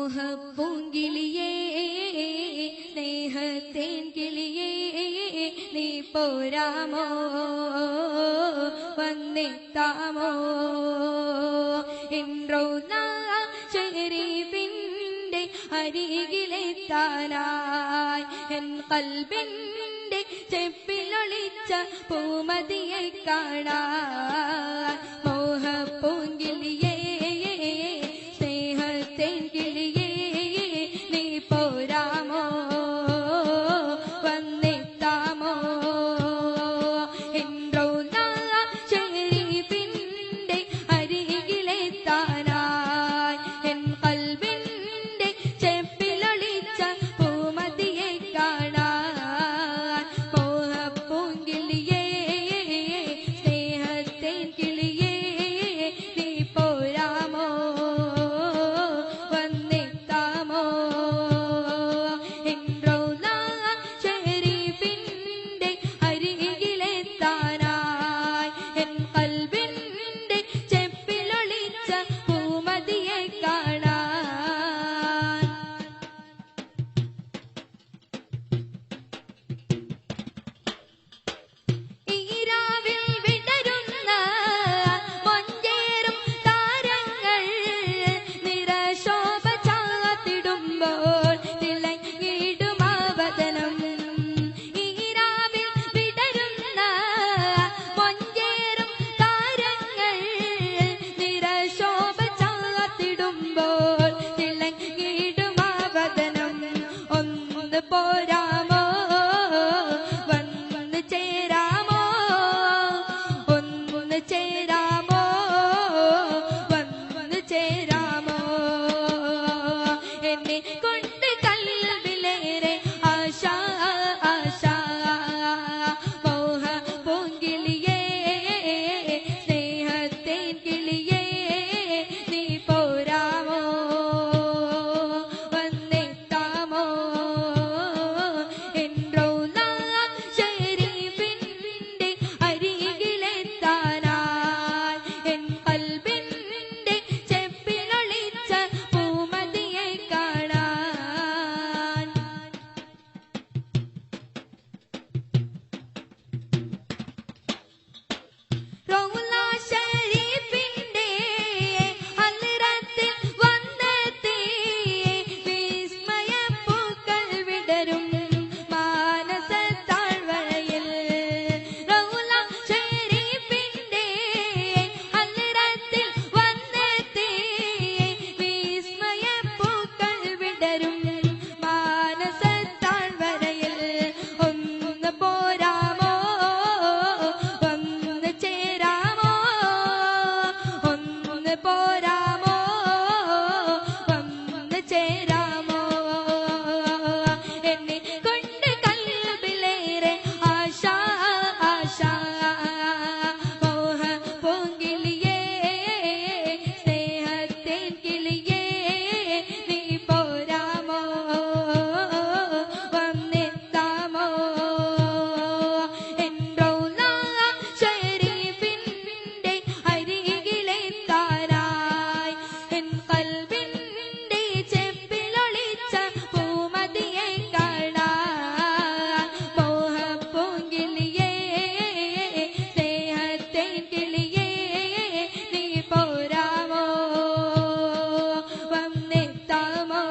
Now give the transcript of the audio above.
മോഹപ്പൂങ്കിളിയേ സ്നേഹത്തേൻ കിളിയേ നീ പോരാമോ വന്നെത്താമോ റൗള ശരീഫിന്റെ അരികിലെത്താനായി എൻ ഖൽബിന്റെ ചെപ്പിലൊളിച്ച പൂമതിയെ കാണാൻ മോഹപ്പൂങ്കിളിയേ സ്നേഹത്തേൻ കിളിയേ നീ പോരാമോ വന്നെത്താമോ റൗള ശരീഫിന്റെ അരികിലെത്താനായി എൻ ഖൽബിന്റെ ചെപ്പിലൊളിച്ച പൂമതിയെ കാണാൻ മോഹപ്പൂങ്കിളിയേ സ്നേഹത്തേൻ കിളിയേ നീ പോരാമോ വന്നെത്താമോ റൗള ശരീഫിന്റെ അരികിലെത്താനായി എൻ ഖൽബിന്റെ ചെപ്പിലൊളിച്ച പൂമതിയെ കാണാൻ ഈരാവിൽ വിടരുന്ന മഞ്ചേറും താരങ്ങൾ നിറശോഭ ചാർത്തിടുമ്പോൾ തിളങ്ങിടും അവതനം ഈരാവിൽ വിടരുന്ന മഞ്ചേറും താരങ്ങൾ നിറശോഭ ചാർത്തിടുമ്പോൾ തിളങ്ങിടും അവതനം ഒന്ന് പോരാമോ വന്ന് ചേരാമോ ഒന്ന് ചേരാമോ വന്ന് ചേരാമോ എന്നെ കൊണ്ട് കൽവിലേറെ ആശ ആശ മോഹപ്പൂങ്കിളിയേ സ്നേഹത്തേൻ കിളിയേ നീ പോരാമോ വന്നെത്താമോ റൗള ശരീഫിന്റെ അരികിലെത്താനായി എൻ ഖൽബിന്റെ ചെപ്പിലൊളിച്ച പൂമതിയെ കാണാൻ റൗള ശരീഫിന്റെ ഹൽറത്തിൽ വന്നെത്തി വിസ്മയപ്പൂക്കൾ വിടരും മാനസത്താഴ്വരയിൽ റൗള ശരീഫിന്റെ ഹൽറത്തിൽ വന്നെത്തി വിസ്മയപ്പൂക്കൾ വിടരും മാനസത്താഴ്വരയിൽ ഒന്ന് പോരാമോ വന്ന് ചേരാമോ ഒന്ന് പോരാമോ വന്ന് ചേരാമോ എന്നെ കൊണ്ട് കൽബിലേറെ ആശ ആശ മോഹപ്പൂങ്കിളിയേ സ്നേഹത്തേൻ കിളിയേ നീ പോരാമോ വന്നെത്താമോ റൗള ശരീഫിന്റെ അരികിലെത്താനായി എൻ ഖൽബിന്റെ ചെപ്പിലൊളിച്ച പൂമതിയെ കാണാൻ മോഹപ്പൂങ്കിളിയേ സ്നേഹത്തേൻ കിളിയേ നീ പോരാമോ വന്നെത്താമോ